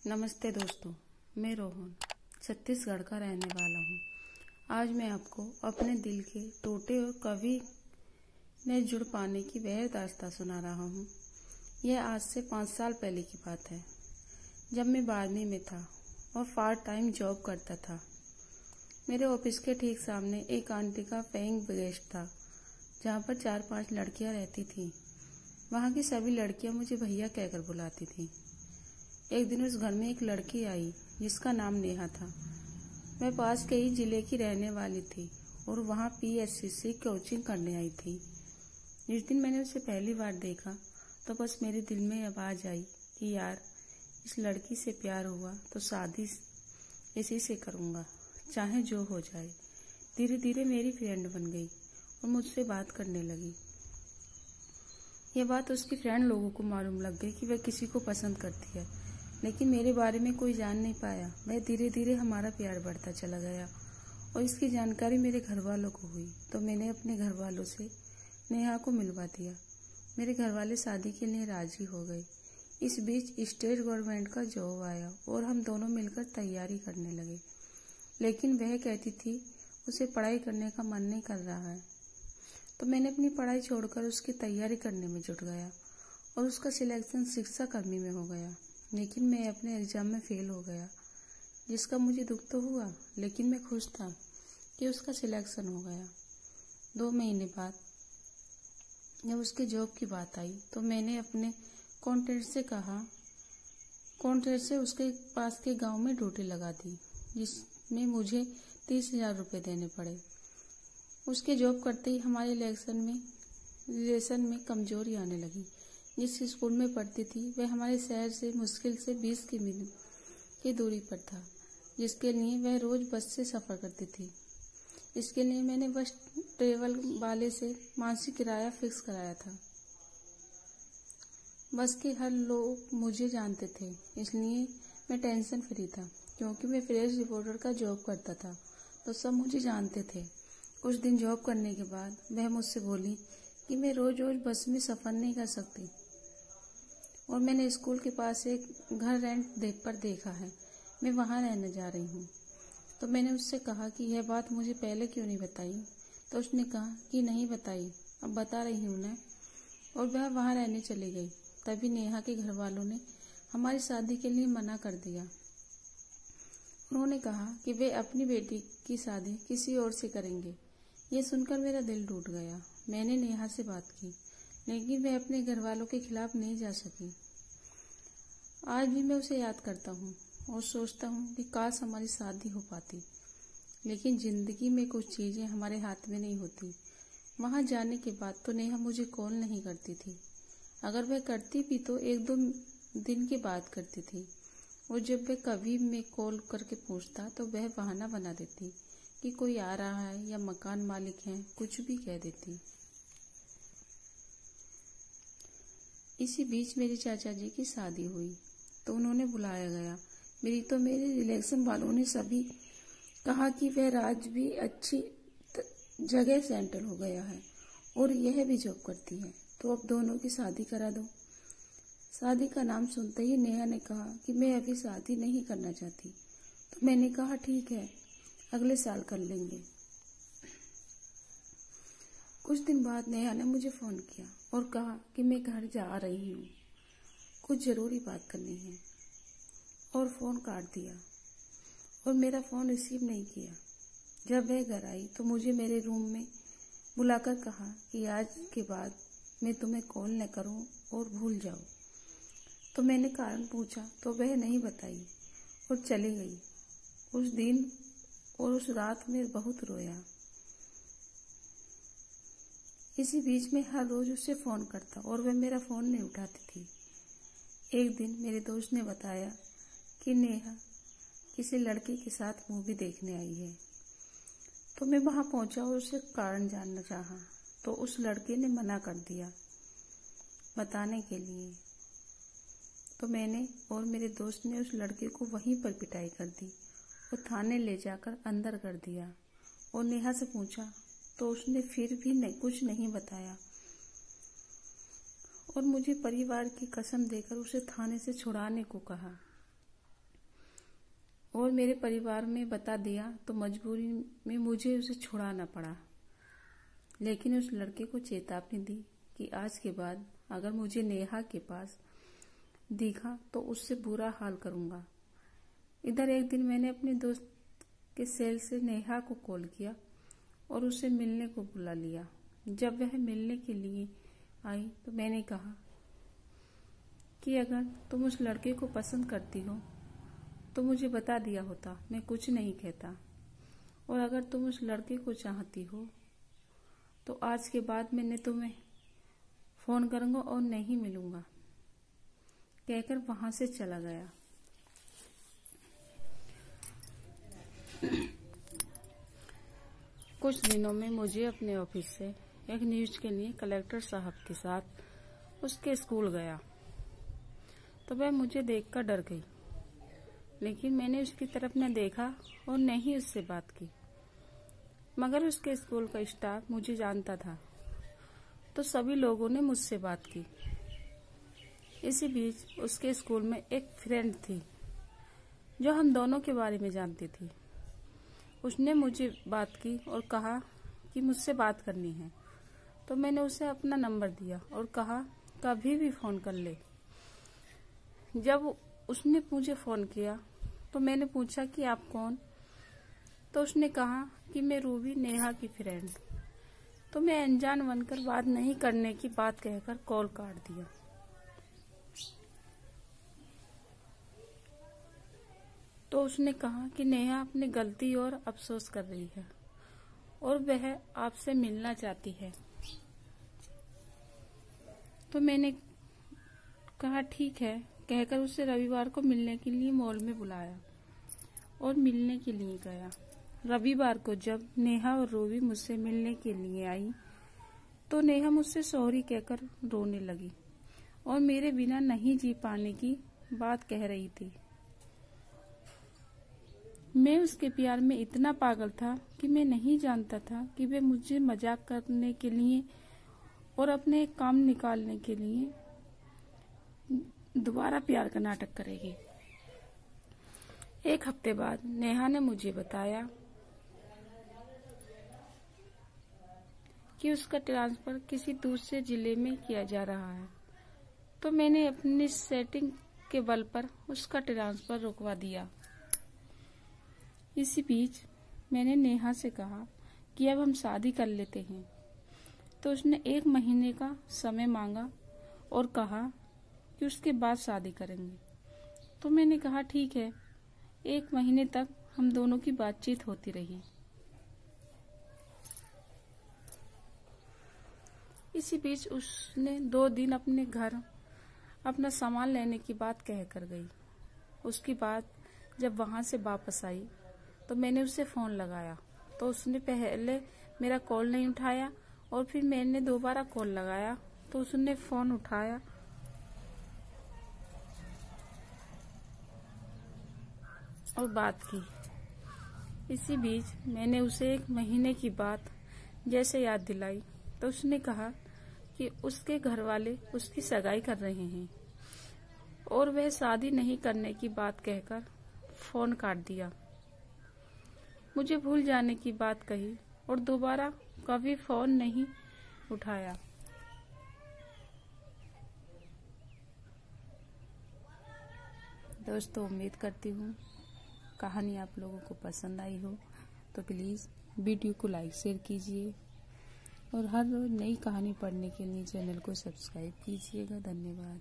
नमस्ते दोस्तों, मैं रोहन छत्तीसगढ़ का रहने वाला हूँ। आज मैं आपको अपने दिल के टूटे और कभी न जुड़ पाने की वह दास्तां सुना रहा हूँ। यह आज से 5 साल पहले की बात है, जब मैं 12वीं में था और पार्ट टाइम जॉब करता था। मेरे ऑफिस के ठीक सामने एक आंटी का पेइंग गेस्ट था, जहाँ पर 4-5 लड़कियाँ रहती थीं। वहाँ की सभी लड़कियाँ मुझे भैया कहकर बुलाती थीं। एक दिन उस घर में एक लड़की आई जिसका नाम नेहा था। मैं पास के ही जिले की रहने वाली थी और वहाँ PSCC कोचिंग करने आई थी। जिस दिन मैंने उसे पहली बार देखा तो बस मेरे दिल में आवाज आई कि यार, इस लड़की से प्यार हुआ तो शादी इसी से करूँगा, चाहे जो हो जाए। धीरे धीरे मेरी फ्रेंड बन गई और मुझसे बात करने लगी। यह बात उसकी फ्रेंड लोगों को मालूम लग गई कि वह किसी को पसंद करती है, लेकिन मेरे बारे में कोई जान नहीं पाया। वह धीरे धीरे हमारा प्यार बढ़ता चला गया और इसकी जानकारी मेरे घर वालों को हुई तो मैंने अपने घर वालों से नेहा को मिलवा दिया। मेरे घर वाले शादी के लिए राजी हो गए। इस बीच स्टेट गवर्नमेंट का जॉब आया और हम दोनों मिलकर तैयारी करने लगे, लेकिन वह कहती थी उसे पढ़ाई करने का मन नहीं कर रहा है। तो मैंने अपनी पढ़ाई छोड़कर उसकी तैयारी करने में जुट गया और उसका सिलेक्शन शिक्षा कर्मी में हो गया। लेकिन मैं अपने एग्जाम में फेल हो गया, जिसका मुझे दुख तो हुआ, लेकिन मैं खुश था कि उसका सिलेक्शन हो गया। 2 महीने बाद जब उसके जॉब की बात आई तो मैंने अपने कॉन्ट्रैक्ट से उसके पास के गांव में ड्यूटी लगा दी, जिसमें मुझे 30,000 रुपये देने पड़े। उसके जॉब करते ही हमारे रिलेशन में कमजोरी आने लगी। जिस स्कूल में पढ़ती थी वह हमारे शहर से मुश्किल से 20 किमी की दूरी पर था, जिसके लिए वह रोज बस से सफ़र करती थी। इसके लिए मैंने बस ट्रेवल वाले से मासिक किराया फिक्स कराया था। बस के हर लोग मुझे जानते थे, इसलिए मैं टेंशन फ्री था। क्योंकि मैं फ्रेश रिपोर्टर का जॉब करता था तो सब मुझे जानते थे। कुछ दिन जॉब करने के बाद वह मुझसे बोली कि मैं रोज रोज बस में सफ़र नहीं कर सकती और मैंने स्कूल के पास एक घर रेंट पर देखा है, मैं वहाँ रहने जा रही हूँ। तो मैंने उससे कहा कि यह बात मुझे पहले क्यों नहीं बताई। तो उसने कहा कि नहीं बताई, अब बता रही हूँ ना, और वह वहाँ रहने चली गई। तभी नेहा के घर वालों ने हमारी शादी के लिए मना कर दिया। उन्होंने कहा कि वे अपनी बेटी की शादी किसी और से करेंगे। ये सुनकर मेरा दिल टूट गया। मैंने नेहा से बात की, लेकिन वह अपने घर वालों के खिलाफ नहीं जा सकी। आज भी मैं उसे याद करता हूँ और सोचता हूँ कि काश हमारी शादी हो पाती, लेकिन जिंदगी में कुछ चीजें हमारे हाथ में नहीं होती। वहाँ जाने के बाद तो नेहा मुझे कॉल नहीं करती थी। अगर वह करती भी तो 1-2 दिन के बाद करती थी, और जब वह कभी मैं कॉल करके पूछता तो वह बहाना बना देती कि कोई आ रहा है या मकान मालिक है, कुछ भी कह देती। इसी बीच मेरे चाचा जी की शादी हुई तो उन्होंने बुलाया गया। मेरे रिलेशन वालों ने सभी कहा कि वह राज भी अच्छी जगह सेंटल हो गया है और यह भी जॉब करती है, तो अब दोनों की शादी करा दो। शादी का नाम सुनते ही नेहा ने कहा कि मैं अभी शादी नहीं करना चाहती। तो मैंने कहा ठीक है, अगले साल कर लेंगे। कुछ दिन बाद नेहा ने मुझे फ़ोन किया और कहा कि मैं घर जा रही हूँ, कुछ ज़रूरी बात करनी है, और फ़ोन काट दिया और मेरा फ़ोन रिसीव नहीं किया। जब वह घर आई तो मुझे मेरे रूम में बुलाकर कहा कि आज के बाद मैं तुम्हें कॉल न करूँ और भूल जाओ। तो मैंने कारण पूछा तो वह नहीं बताई और चली गई। उस दिन और उस रात में बहुत रोया। इसी बीच में हर रोज उससे फ़ोन करता और वह मेरा फ़ोन नहीं उठाती थी। एक दिन मेरे दोस्त ने बताया कि नेहा किसी लड़के के साथ मूवी देखने आई है। तो मैं वहाँ पहुँचा और उससे कारण जानना चाहा, तो उस लड़के ने मना कर दिया बताने के लिए। तो मैंने और मेरे दोस्त ने उस लड़के को वहीं पर पिटाई कर दी और थाने ले जाकर अंदर कर दिया। और नेहा से पूछा तो उसने फिर भी कुछ नहीं बताया और मुझे परिवार की कसम देकर उसे थाने से छुड़ाने को कहा। और मेरे परिवार में बता दिया तो मजबूरी में मुझे उसे छुड़ाना पड़ा। लेकिन उस लड़के को चेतावनी दी कि आज के बाद अगर मुझे नेहा के पास दिखा तो उससे बुरा हाल करूंगा। इधर एक दिन मैंने अपने दोस्त के सेल से नेहा को कॉल किया और उसे मिलने को बुला लिया। जब वह मिलने के लिए आई तो मैंने कहा कि अगर तुम उस लड़के को पसंद करती हो तो मुझे बता दिया होता, मैं कुछ नहीं कहता। और अगर तुम उस लड़के को चाहती हो तो आज के बाद मैंने तुम्हें फोन करूंगा और नहीं मिलूंगा, कहकर वहां से चला गया। कुछ दिनों में मुझे अपने ऑफिस से एक न्यूज के लिए कलेक्टर साहब के साथ उसके स्कूल गया तो वह मुझे देखकर डर गई। लेकिन मैंने उसकी तरफ न देखा और न ही उससे बात की। मगर उसके स्कूल का स्टाफ मुझे जानता था तो सभी लोगों ने मुझसे बात की। इसी बीच उसके स्कूल में एक फ्रेंड थी जो हम दोनों के बारे में जानती थी। उसने मुझे बात की और कहा कि मुझसे बात करनी है। तो मैंने उसे अपना नंबर दिया और कहा कभी भी फोन कर ले। जब उसने मुझे फोन किया तो मैंने पूछा कि आप कौन? तो उसने कहा कि मैं रूबी, नेहा की फ्रेंड। तो मैं अनजान बनकर बात नहीं करने की बात कहकर कॉल काट दिया। तो उसने कहा कि नेहा अपनी गलती और अफसोस कर रही है और वह आपसे मिलना चाहती है। तो मैंने कहा ठीक है, कहकर उसे रविवार को मिलने के लिए मॉल में बुलाया और मिलने के लिए गया। रविवार को जब नेहा और रूबी मुझसे मिलने के लिए आई तो नेहा मुझसे सॉरी कहकर रोने लगी और मेरे बिना नहीं जी पाने की बात कह रही थी। मैं उसके प्यार में इतना पागल था कि मैं नहीं जानता था कि वे मुझे मजाक करने के लिए और अपने काम निकालने के लिए दोबारा प्यार का नाटक करेगी। एक हफ्ते बाद नेहा ने मुझे बताया कि उसका ट्रांसफर किसी दूसरे जिले में किया जा रहा है। तो मैंने अपनी सेटिंग के बल पर उसका ट्रांसफर रुकवा दिया। इसी बीच मैंने नेहा से कहा कि अब हम शादी कर लेते हैं। तो उसने 1 महीने का समय मांगा और कहा कि उसके बाद शादी करेंगे। तो मैंने कहा ठीक है। 1 महीने तक हम दोनों की बातचीत होती रही। इसी बीच उसने 2 दिन अपने घर अपना सामान लेने की बात कह कर गई। उसके बाद जब वहां से वापस आई तो मैंने उसे फोन लगाया तो उसने पहले मेरा कॉल नहीं उठाया और फिर मैंने दोबारा कॉल लगाया तो उसने फोन उठाया और बात की। इसी बीच मैंने उसे 1 महीने की बात जैसे याद दिलाई तो उसने कहा कि उसके घर वाले उसकी सगाई कर रहे हैं और वह शादी नहीं करने की बात कहकर फोन काट दिया। मुझे भूल जाने की बात कही और दोबारा कभी फोन नहीं उठाया। दोस्तों, उम्मीद करती हूँ कहानी आप लोगों को पसंद आई हो तो प्लीज़ वीडियो को लाइक शेयर कीजिए और हर रोज नई कहानी पढ़ने के लिए चैनल को सब्सक्राइब कीजिएगा। धन्यवाद।